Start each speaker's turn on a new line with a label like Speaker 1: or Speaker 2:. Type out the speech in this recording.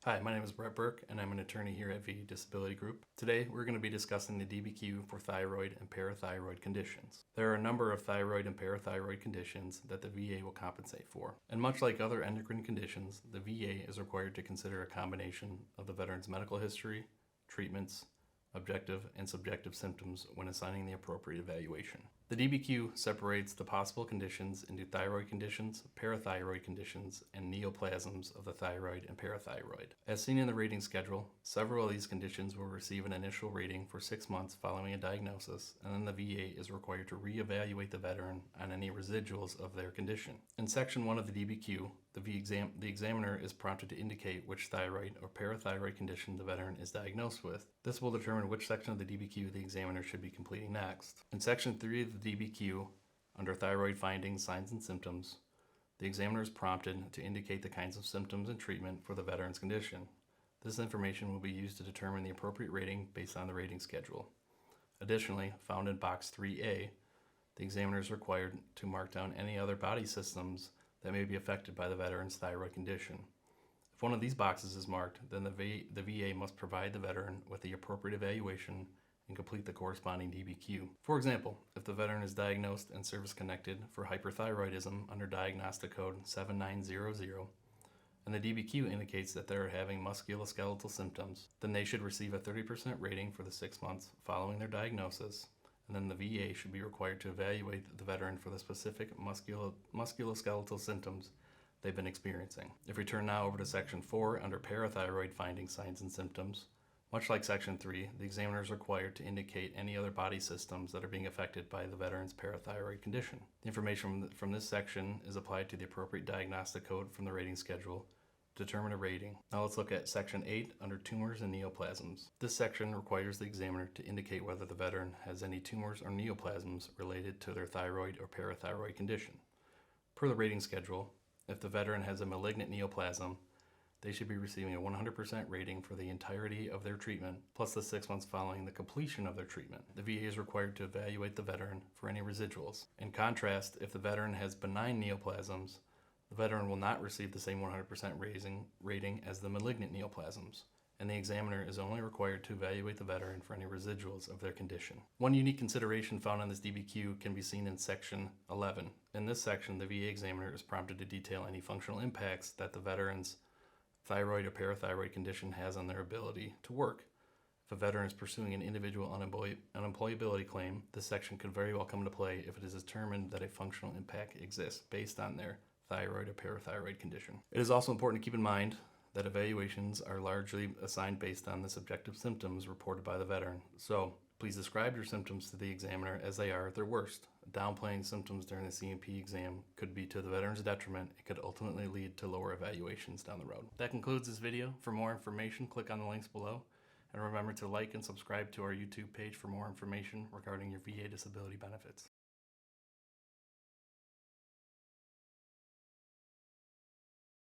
Speaker 1: Hi, my name is Brett Burke, and I'm an attorney here at VA Disability Group. Today, we're going to be discussing the DBQ for thyroid and parathyroid conditions. There are a number of thyroid and parathyroid conditions that the VA will compensate for. And much like other endocrine conditions, the VA is required to consider a combination of the veteran's medical history, treatments, objective and subjective symptoms when assigning the appropriate evaluation. The DBQ separates the possible conditions into thyroid conditions, parathyroid conditions, and neoplasms of the thyroid and parathyroid. As seen in the rating schedule, several of these conditions will receive an initial rating for 6 months following a diagnosis, and then the VA is required to reevaluate the veteran on any residuals of their condition. In Section 1 of the DBQ, the examiner is prompted to indicate which thyroid or parathyroid condition the veteran is diagnosed with. This will determine which section of the DBQ the examiner should be completing next. In Section 3 of the DBQ, under Thyroid Findings, Signs, and Symptoms, the examiner is prompted to indicate the kinds of symptoms and treatment for the veteran's condition. This information will be used to determine the appropriate rating based on the rating schedule. Additionally, found in Box 3A, the examiner is required to mark down any other body systems that may be affected by the veteran's thyroid condition. If one of these boxes is marked, then the VA must provide the veteran with the appropriate evaluation and complete the corresponding DBQ. For example, if the veteran is diagnosed and service-connected for hyperthyroidism under Diagnostic Code 7900, and the DBQ indicates that they are having musculoskeletal symptoms, then they should receive a 30% rating for the 6 months following their diagnosis, and then the VA should be required to evaluate the veteran for the specific musculoskeletal symptoms they've been experiencing. If we turn now over to Section 4 under Parathyroid Findings, Signs, and Symptoms, much like Section 3, the examiner is required to indicate any other body systems that are being affected by the veteran's parathyroid condition. The information from this section is applied to the appropriate diagnostic code from the rating schedule to determine a rating. Now let's look at Section 8 under Tumors and Neoplasms. This section requires the examiner to indicate whether the veteran has any tumors or neoplasms related to their thyroid or parathyroid condition. Per the rating schedule, if the veteran has a malignant neoplasm, they should be receiving a 100% rating for the entirety of their treatment, plus the 6 months following the completion of their treatment. The VA is required to evaluate the veteran for any residuals. In contrast, if the veteran has benign neoplasms, the veteran will not receive the same 100% rating as the malignant neoplasms, and the examiner is only required to evaluate the veteran for any residuals of their condition. One unique consideration found on this DBQ can be seen in Section 11. In this section, the VA examiner is prompted to detail any functional impacts that the veteran's thyroid or parathyroid condition has on their ability to work. If a veteran is pursuing an individual unemployability claim, this section could very well come into play if it is determined that a functional impact exists based on their thyroid or parathyroid condition. It is also important to keep in mind that evaluations are largely assigned based on the subjective symptoms reported by the veteran. So please describe your symptoms to the examiner as they are at their worst. Downplaying symptoms during the C&P exam could be to the veteran's detriment. It could ultimately lead to lower evaluations down the road. That concludes this video. For more information, click on the links below. And remember to like and subscribe to our YouTube page for more information regarding your VA disability benefits.